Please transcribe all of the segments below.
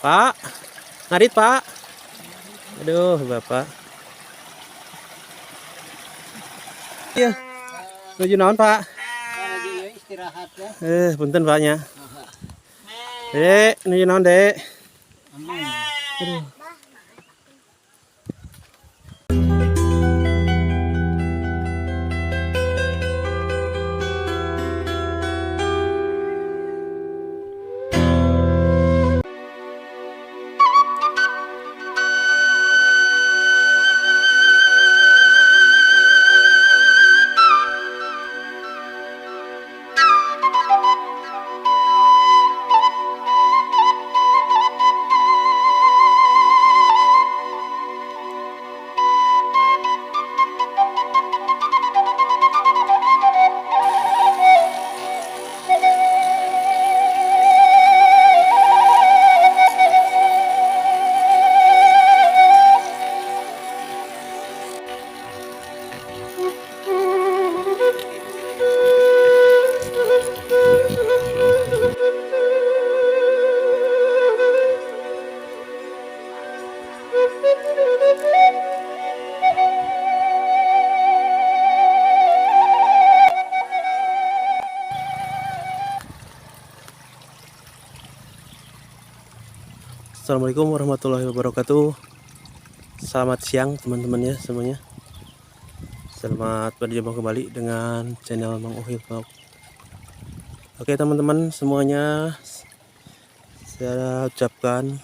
Pak, ngarit Pak. Aduh Bapak. Iya. Nuju naon Pak? Istirahat ya. Punten Paknya. Dek, nuju naon Dek? Aduh. Assalamualaikum warahmatullahi wabarakatuh. Selamat siang teman-teman ya semuanya. Selamat berjumpa kembali dengan channel Mang Uhil Vlog. Oke teman-teman semuanya, saya ucapkan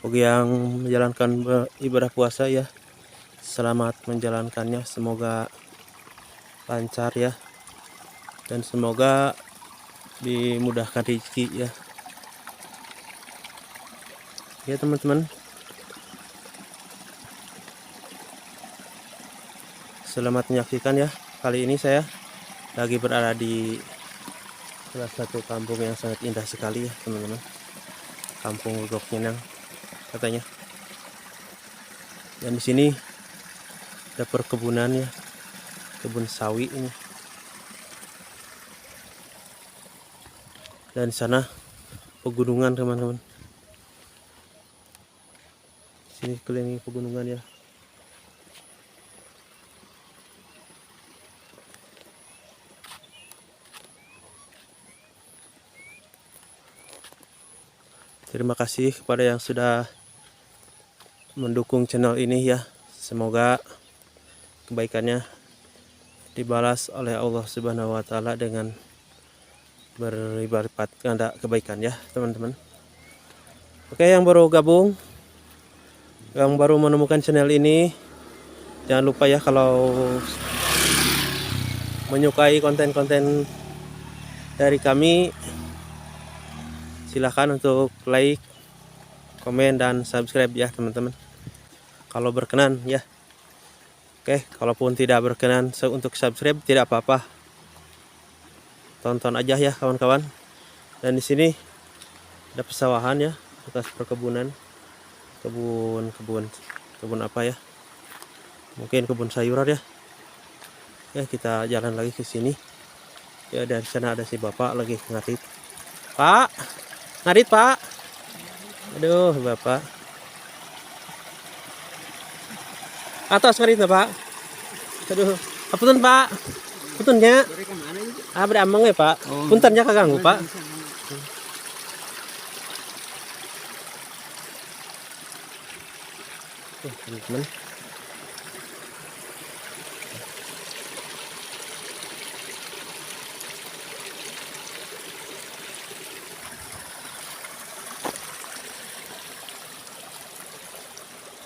bagi yang menjalankan ibadah puasa ya, selamat menjalankannya, semoga lancar ya, dan semoga dimudahkan rezeki ya. Ya teman-teman, selamat menyaksikan ya. Kali ini saya lagi berada di salah satu kampung yang sangat indah sekali ya teman-teman. Kampung Legok Nyenang katanya. Dan di sini ada perkebunan ya, kebun sawi ini. Dan di sana pegunungan teman-teman. Sini keliling pegunungan ya. Terima kasih kepada yang sudah mendukung channel ini ya. Semoga kebaikannya dibalas oleh Allah Subhanahu wa taala dengan berlipat ganda kebaikan ya teman-teman. Oke, yang baru gabung, yang baru menemukan channel ini, jangan lupa ya kalau menyukai konten-konten dari kami, silahkan untuk like, komen, dan subscribe ya teman-teman, kalau berkenan ya. Oke, kalaupun tidak berkenan untuk subscribe tidak apa-apa, tonton aja ya kawan-kawan. Dan di sini ada pesawahan ya, bekas perkebunan, kebun apa ya, mungkin kebun sayuran ya. Ya, kita jalan lagi ke sini ya. Dari sana ada si bapak lagi ngarit. Pak, ngarit Pak. Aduh Bapak, atas ngarit na Pak. Aduh, apunten Pak, puntennya. Beri amang ya Pak, puntennya kaganggu Pak. Teman-teman,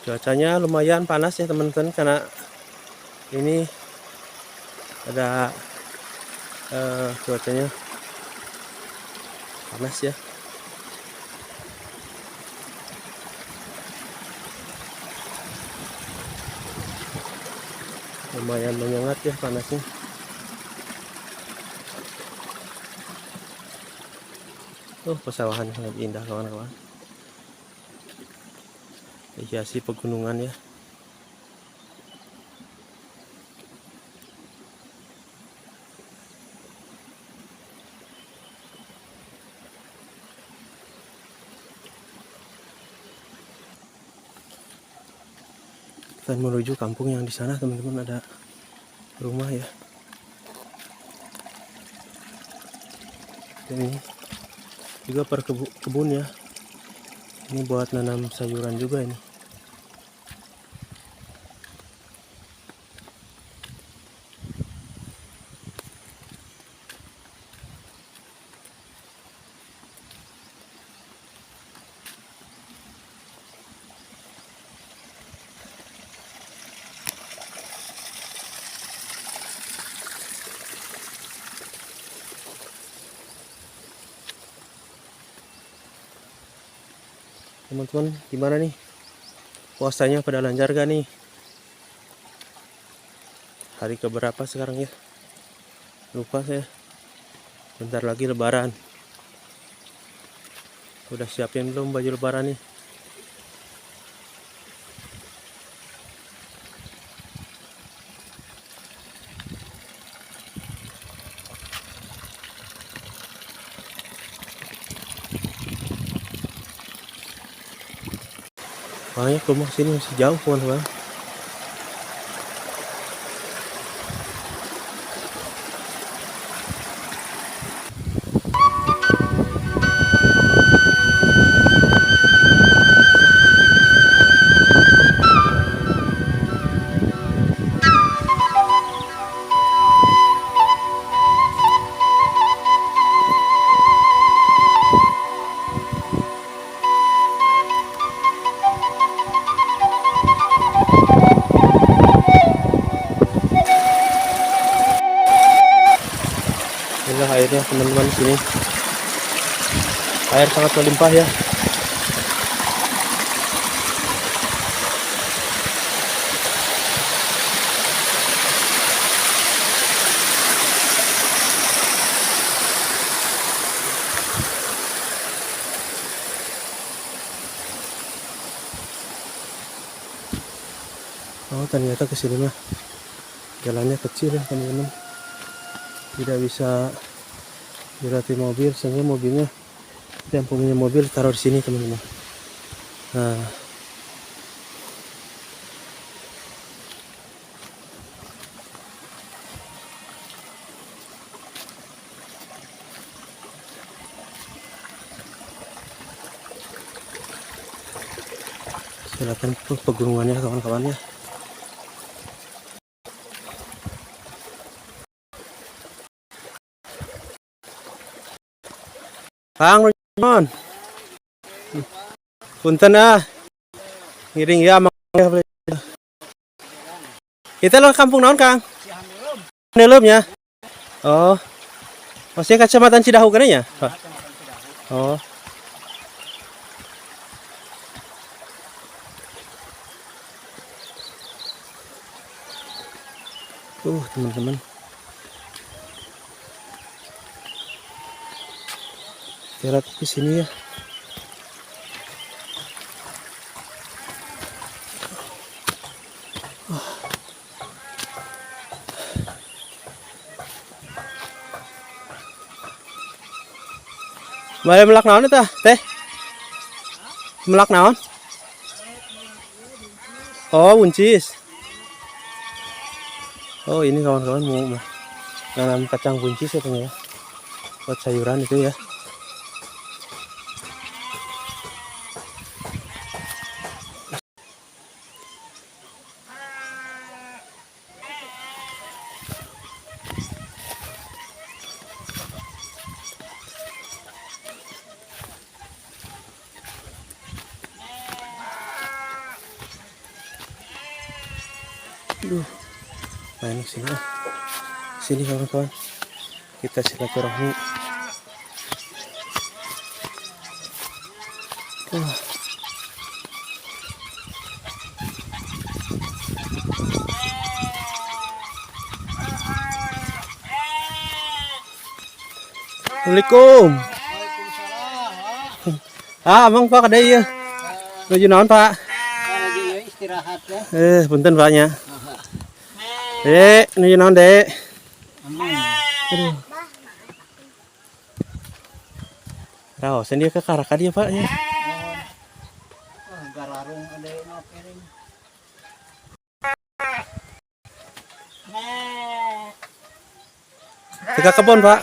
cuacanya lumayan panas ya teman-teman, karena ini ada cuacanya panas ya. Lumayan menyengat ya panasnya. Pesawahan sangat indah kawan-kawan. Hiasi pegunungan ya. akan menuju kampung yang di sana teman-teman, ada rumah ya. Ini juga kebun ya. Ini buat nanam sayuran juga ini. Teman-teman, gimana nih? Puasanya pada lancar gak nih? Hari keberapa sekarang ya? Lupa saya. Bentar lagi lebaran. Udah siapin belum baju lebaran nih? Makanya ke rumah sini masih jauh kawan-kawan. Inilah airnya teman-teman sini. Air sangat melimpah ya. Oh, ternyata ke sini mah jalannya kecil ya teman-teman. Tidak bisa dilewati mobil, sehingga mobilnya yang punya mobil taruh di sini teman-teman. Nah, silakan tuh pegunungannya kawan-kawan ya. Kang Ron, punten ah, ngiring ya mang. Kita lo kampung naon Kang? Neuleup nya. Oh, maksudnya kecamatan Cidahu kan ya? Oh, teman-teman. Lihat di sini ya. Mari melak naon eta, Teh? Melak naon? Oh, buncis. Oh, ini kawan-kawan mau nanam kacang buncis ya, ya. Buat sayuran itu ya. Main sini lah. Sini kawan-kawan. Kita silaturahmi. Assalamualaikum. Abang Pak ada iya. Menuju naon Pak? Lagi ya istirahat ya. Punten Paknya. Dek, menuju naon Dek? Aduh. Raosan dia ke Karaka dia Pak ya. Gararung ada yang ngapain. Teka kebon, Pak.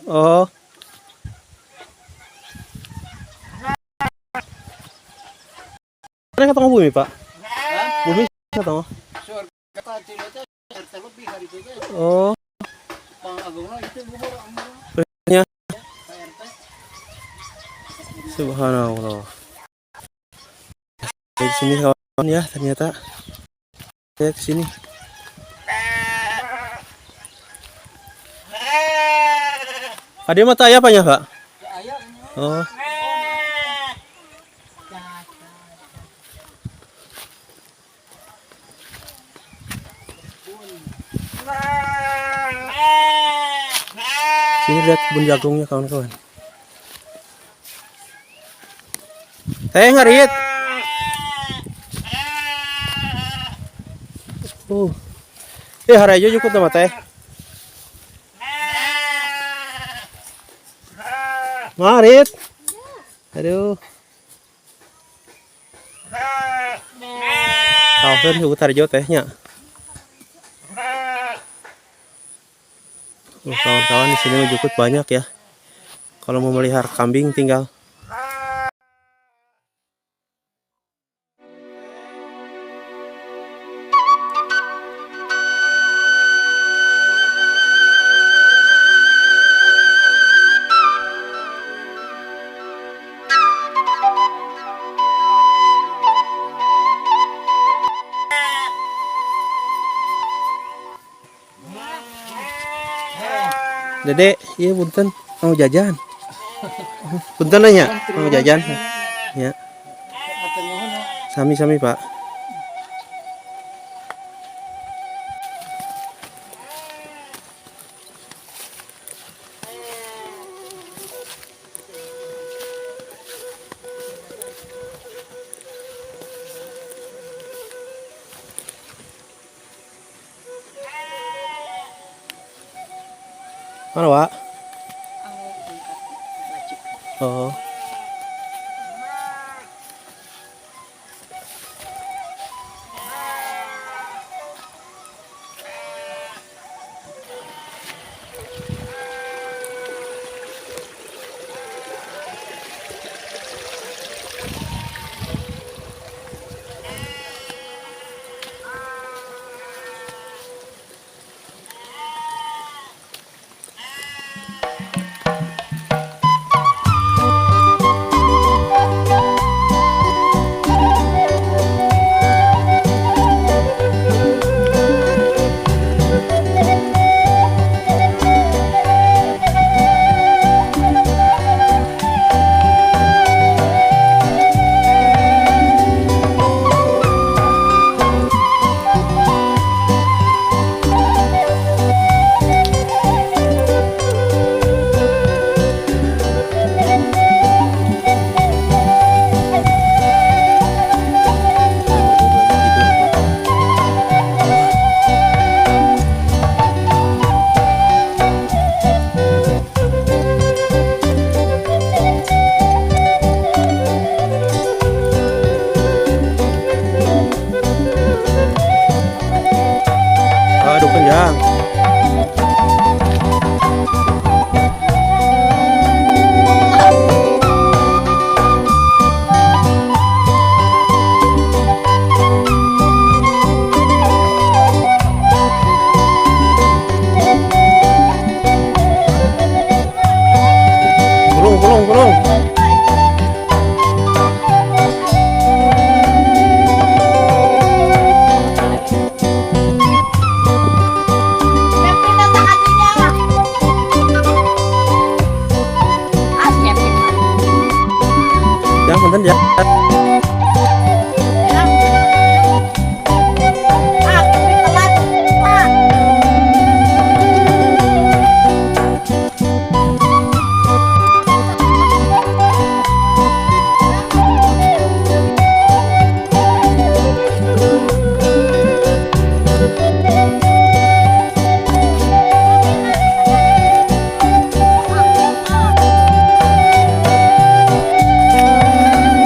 Oh. Ini katong bumi, Pak. Bumi katong. Kata cerita RT lebih hari itu ya. Oh. Pang agungna itu buhur amur. Ya. RT. Subhanallah. Di sini kawan ya ternyata. Saya ke sini. Ada mata ayah apanya, Pak? Ayah. Oh. Sini lihat kebun jagungnya kawan-kawan. Teh ngarit. Harajo jukut sama teh. Ngarit. Aduh. Tahu jukut harajo tehnya. Kawan-kawan di sini jukut banyak ya. Kalau mau melihara kambing tinggal. Dede, iya punten mau jajan. Punten nanya, mau jajan. Ya. Sami-sami, Pak. Mana, Pak? Oh. Aduh kenyang. Gulung. Yang penting ya.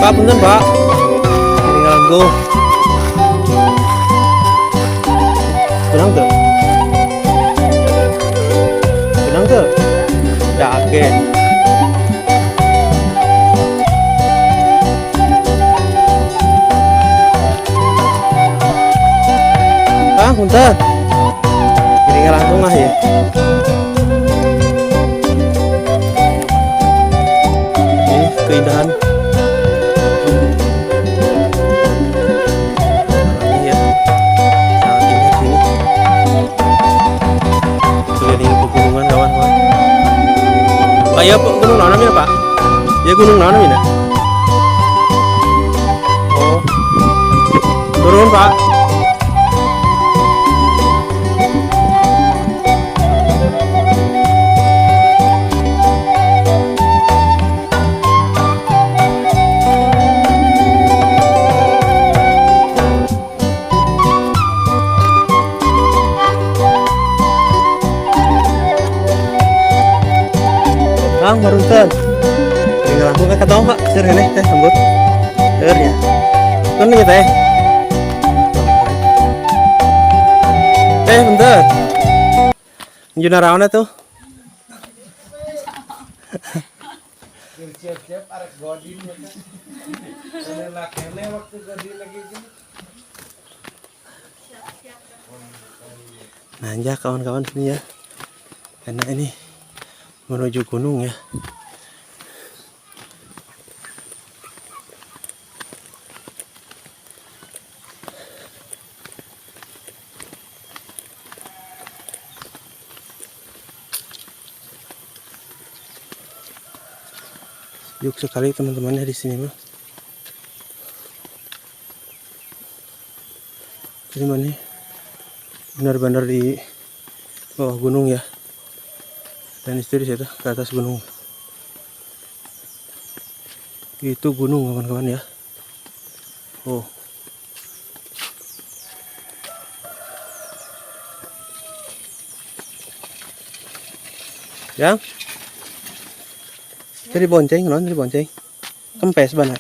Pak, punten, Pak. Ini ganggu. Kurang tuh. tuh. Kaget. Ah, bentar. Ini langsung lah ya. Ini keindahan. Ini ya. Sangat indah sini. Keliling pegunungan kawan-kawan. Pak, ya Pak, gunung mana namanya Pak? Ya gunung mana namanya? Oh, turun Pak. Bang, barunten. Tinggal aku ke tahu Pak, sir ini teh sambut. Sir ya. Kan nih teh. Bentar. Juna rawan tuh. Siap-siap arek godin ya kan. Kene waktu godin lagi gini. Nanjak kawan-kawan sini ya. Karena ini menuju gunung ya. Yuk sekali teman-temannya di sini mah. Ini mana? Benar-benar di bawah gunung ya. Dan itu di situ ke atas gunung. Itu gunung kawan-kawan ya. Oh. Yang? Jadi bonceng, non? Jadi bonceng. Kempes mana?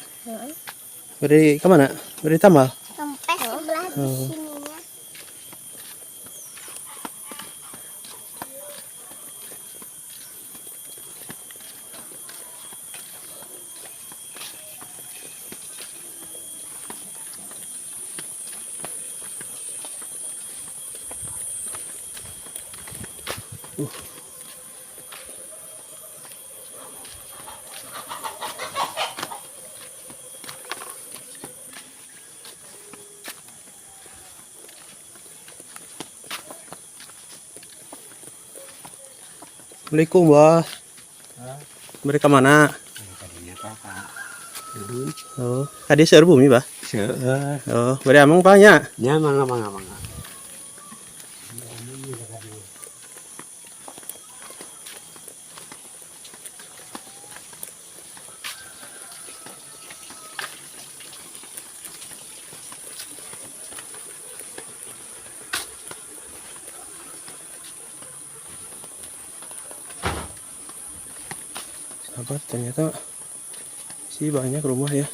Beri kemana? Beri tambal. Kempes sebelah di sininya. Assalamualaikum, Bos. Mereka mana? Oh, tadi seur bumi, Bah. Seueur. Oh, bari amang banyak. Nya mangga. Sahabat, ternyata sih banyak rumah ya.